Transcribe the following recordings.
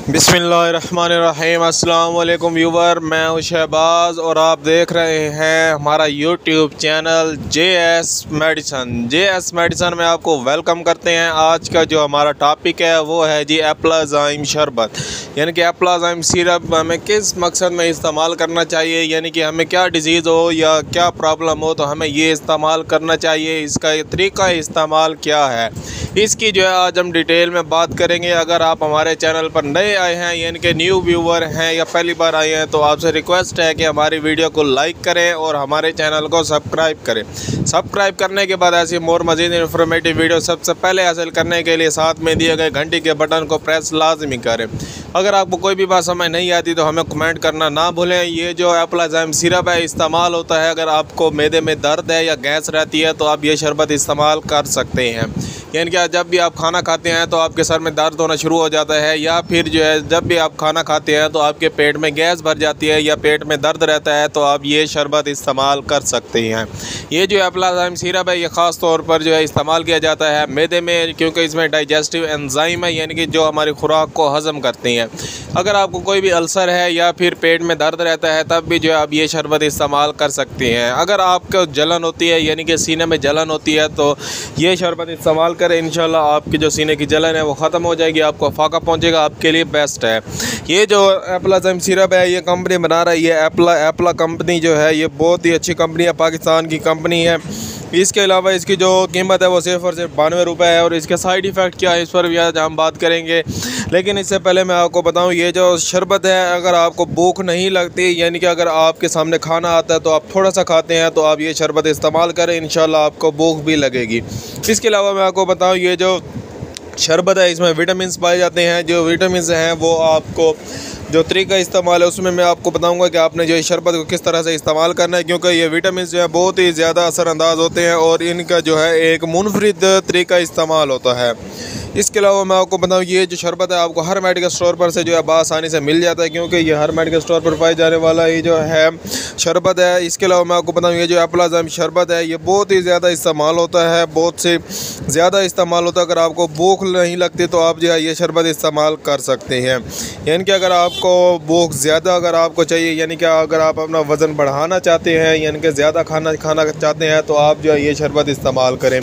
बिस्मिल्लाहिर्रहमानिर्रहीम। अस्सलाम वालेकुम व्यूवर, मैं हूं शहबाज और आप देख रहे हैं हमारा यूट्यूब चैनल JS मेडिसन में आपको वेलकम करते हैं। आज का जो हमारा टॉपिक है वो है जी एप्लाज़ाइम शरबत, यानी कि एप्लाज़ाइम सिरप हमें किस मकसद में इस्तेमाल करना चाहिए, यानी कि हमें क्या डिज़ीज़ हो या क्या प्रॉब्लम हो तो हमें ये इस्तेमाल करना चाहिए। इसका तरीका इस्तेमाल क्या है, इसकी जो है आज हम डिटेल में बात करेंगे। अगर आप हमारे चैनल पर नए आए हैं यानी कि न्यू व्यूवर हैं या पहली बार आए हैं तो आपसे रिक्वेस्ट है कि हमारी वीडियो को लाइक करें और हमारे चैनल को सब्सक्राइब करें। सब्सक्राइब करने के बाद ऐसी मोर मज़ीद इंफॉर्मेटिव वीडियो सबसे पहले हासिल करने के लिए साथ में दिए गए घंटी के बटन को प्रेस लाजमी करें। अगर आपको कोई भी बात समझ नहीं आती तो हमें कमेंट करना ना भूलें। ये जो एप्लाज़ाइम सिरप है इस्तेमाल होता है अगर आपको मैदे में दर्द है या गैस रहती है तो आप ये शरबत इस्तेमाल कर सकते हैं। यानी कि जब भी आप खाना खाते हैं तो आपके सर में दर्द होना शुरू हो जाता है, या फिर जो है जब भी आप खाना खाते हैं तो आपके पेट में गैस भर जाती है या पेट में दर्द रहता है तो आप ये शरबत इस्तेमाल कर सकते हैं। ये जो एप्लाज़ाइम सिरप है ये ख़ास तौर पर जो है इस्तेमाल किया जाता है मैदे में, क्योंकि इसमें डाइजेस्टिव एंजाइम है यानी कि जो हमारी खुराक को हज़म करती हैं। अगर आपको कोई भी अल्सर है या फिर पेट में दर्द रहता है तब भी जो है आप ये शरबत इस्तेमाल कर सकते हैं। अगर आपको जलन होती है यानी कि सीने में जलन होती है तो ये शरबत इस्तेमाल करें, इंशाल्लाह आपकी जो सीने की जलन है वो ख़त्म हो जाएगी, आपको फाका पहुंचेगा, आपके लिए बेस्ट है। ये जो एप्लाज़ाइम सिरप है ये कंपनी बना रही है एप्ला कंपनी जो है ये बहुत ही अच्छी कंपनी है, पाकिस्तान की कंपनी है। इसके अलावा इसकी जो कीमत है वो सिर्फ़ और सिर्फ 92 रुपये है। और इसके साइड इफ़ेक्ट क्या है इस पर भी आज हम बात करेंगे, लेकिन इससे पहले मैं आपको बताऊं ये जो शरबत है अगर आपको भूख नहीं लगती यानी कि अगर आपके सामने खाना आता है तो आप थोड़ा सा खाते हैं तो आप ये शरबत इस्तेमाल करें, इंशाल्लाह आपको भूख भी लगेगी। इसके अलावा मैं आपको बताऊँ ये जो शरबत है इसमें विटामिन पाए जाते हैं। जो विटामिन हैं वो आपको जो तरीका इस्तेमाल है उसमें मैं आपको बताऊंगा कि आपने जो इस शरबत को किस तरह से इस्तेमाल करना है, क्योंकि ये विटामिन जो है बहुत ही ज़्यादा असरअंदाज होते हैं और इनका जो है एक मुनफरिद तरीका इस्तेमाल होता है। इसके अलावा मैं आपको बताऊं ये जो शरबत है आपको हर मेडिकल स्टोर पर से जो है आसानी से मिल जाता है, क्योंकि ये हर मेडिकल स्टोर पर पाई जाने वाला ये जो है शरबत है। इसके अलावा मैं आपको बताऊं ये जो एप्लाज़ाइम शरबत है ये बहुत ही ज़्यादा इस्तेमाल होता है, बहुत से ज़्यादा इस्तेमाल होता है। अगर आपको भूख नहीं लगती तो आप जो है ये शरबत इस्तेमाल कर सकते हैं। यानी कि अगर आपको भूख ज़्यादा अगर आपको चाहिए यानी कि अगर आप अपना वज़न बढ़ाना चाहते हैं यानी कि ज़्यादा खाना चाहते हैं तो आप जो है ये शरबत इस्तेमाल करें।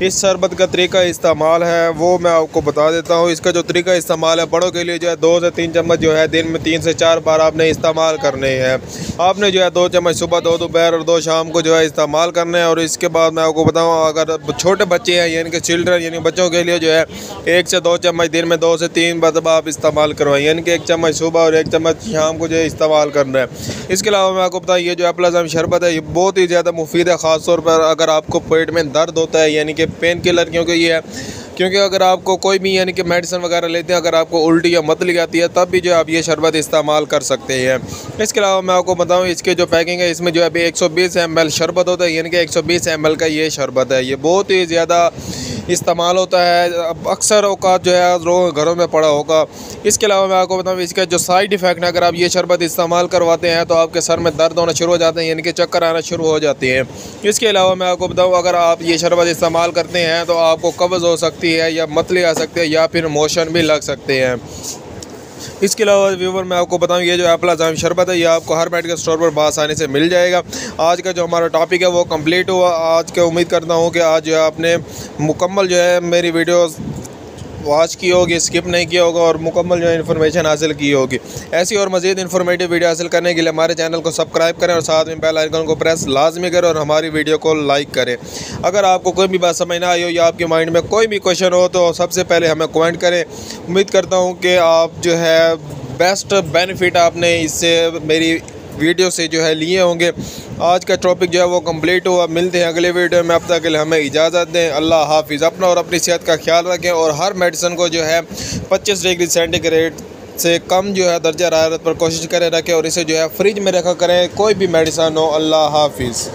इस शरबत का तरीका इस्तेमाल है वो मैं आपको बता देता हूँ। इसका जो तरीका इस्तेमाल है बड़ों के लिए जो है 2 से 3 चम्मच जो है दिन में 3 से 4 बार आपने इस्तेमाल करने हैं। आपने जो है 2 चम्मच सुबह, 2 दोपहर और 2 शाम को जो है इस्तेमाल करने हैं। और इसके बाद मैं आपको बताऊँ अगर छोटे बच्चे हैं यानी कि चिल्ड्रन यानी बच्चों के लिए जो है 1 से 2 चम्मच दिन में 2 से 3 मरतबा आप इस्तेमाल करवाएं, यानी कि 1 चम्मच सुबह और 1 चम्मच शाम को जो है इस्तेमाल करना है। इसके अलावा मैं आपको बताऊँ ये जो एप्लाज़ाइम शरबत है ये बहुत ही ज़्यादा मुफीद है, ख़ास तौर पर अगर आपको पेट में दर्द होता है यानी कि पेन किलर, क्योंकि अगर आपको कोई भी यानी कि मेडिसिन वगैरह लेते हैं अगर आपको उल्टी या मतली आती है तब भी जो है आप ये शरबत इस्तेमाल कर सकते हैं। इसके अलावा मैं आपको बताऊं इसके जो पैकिंग है इसमें जो है अभी 120 ml शरबत होता है, यानी कि 120 ml का ये शरबत है। ये बहुत ही ज़्यादा इस्तेमाल होता है, अब अक्सर औकात जो है घरों में पड़ा होगा। इसके अलावा मैं आपको बताऊँ इसका जो साइड इफ़ेक्ट है अगर आप ये शरबत इस्तेमाल करवाते हैं तो आपके सर में दर्द होना शुरू हो जाते हैं यानी कि चक्कर आना शुरू हो जाते हैं। इसके अलावा मैं आपको बताऊँ अगर आप ये शरबत इस्तेमाल करते हैं तो आपको कब्ज़ हो सकती है या मतली आ सकती है या फिर मोशन भी लग सकते हैं। इसके अलावा व्यूवर मैं आपको बताऊं ये जो एप्लाज़ाइम शरबत है ये आपको हर मेडिकल स्टोर पर आसानी से मिल जाएगा। आज का जो हमारा टॉपिक है वो कंप्लीट हुआ। आज के उम्मीद करता हूं कि आज जो है आपने मुकम्मल जो है मेरी वीडियो वॉच की होगी, स्किप नहीं किया होगा और मुकम्मल जो है इन्फॉर्मेशन हासिल की होगी। ऐसी और मज़ीद इन्फॉर्मेटिव वीडियो हासिल करने के लिए हमारे चैनल को सब्सक्राइब करें और साथ में बेल आइकन को प्रेस लाजमी करें और हमारी वीडियो को लाइक करें। अगर आपको कोई भी बात समझ ना आई हो या आपके माइंड में कोई भी क्वेश्चन हो तो सबसे पहले हमें कमेंट करें। उम्मीद करता हूँ कि आप जो है बेस्ट बेनिफिट आपने इससे मेरी वीडियो से जो है लिए होंगे। आज का टॉपिक जो है वो कंप्लीट हुआ। मिलते हैं अगले वीडियो में, अब तक के लिए हमें इजाज़त दें। अल्लाह हाफिज़। अपना और अपनी सेहत का ख्याल रखें और हर मेडिसिन को जो है 25 डिग्री सेंटीग्रेड से कम जो है दर्जा हरारत पर कोशिश करें रखें और इसे जो है फ्रिज में रखा करें कोई भी मेडिसिन हो। अल्लाह हाफिज़।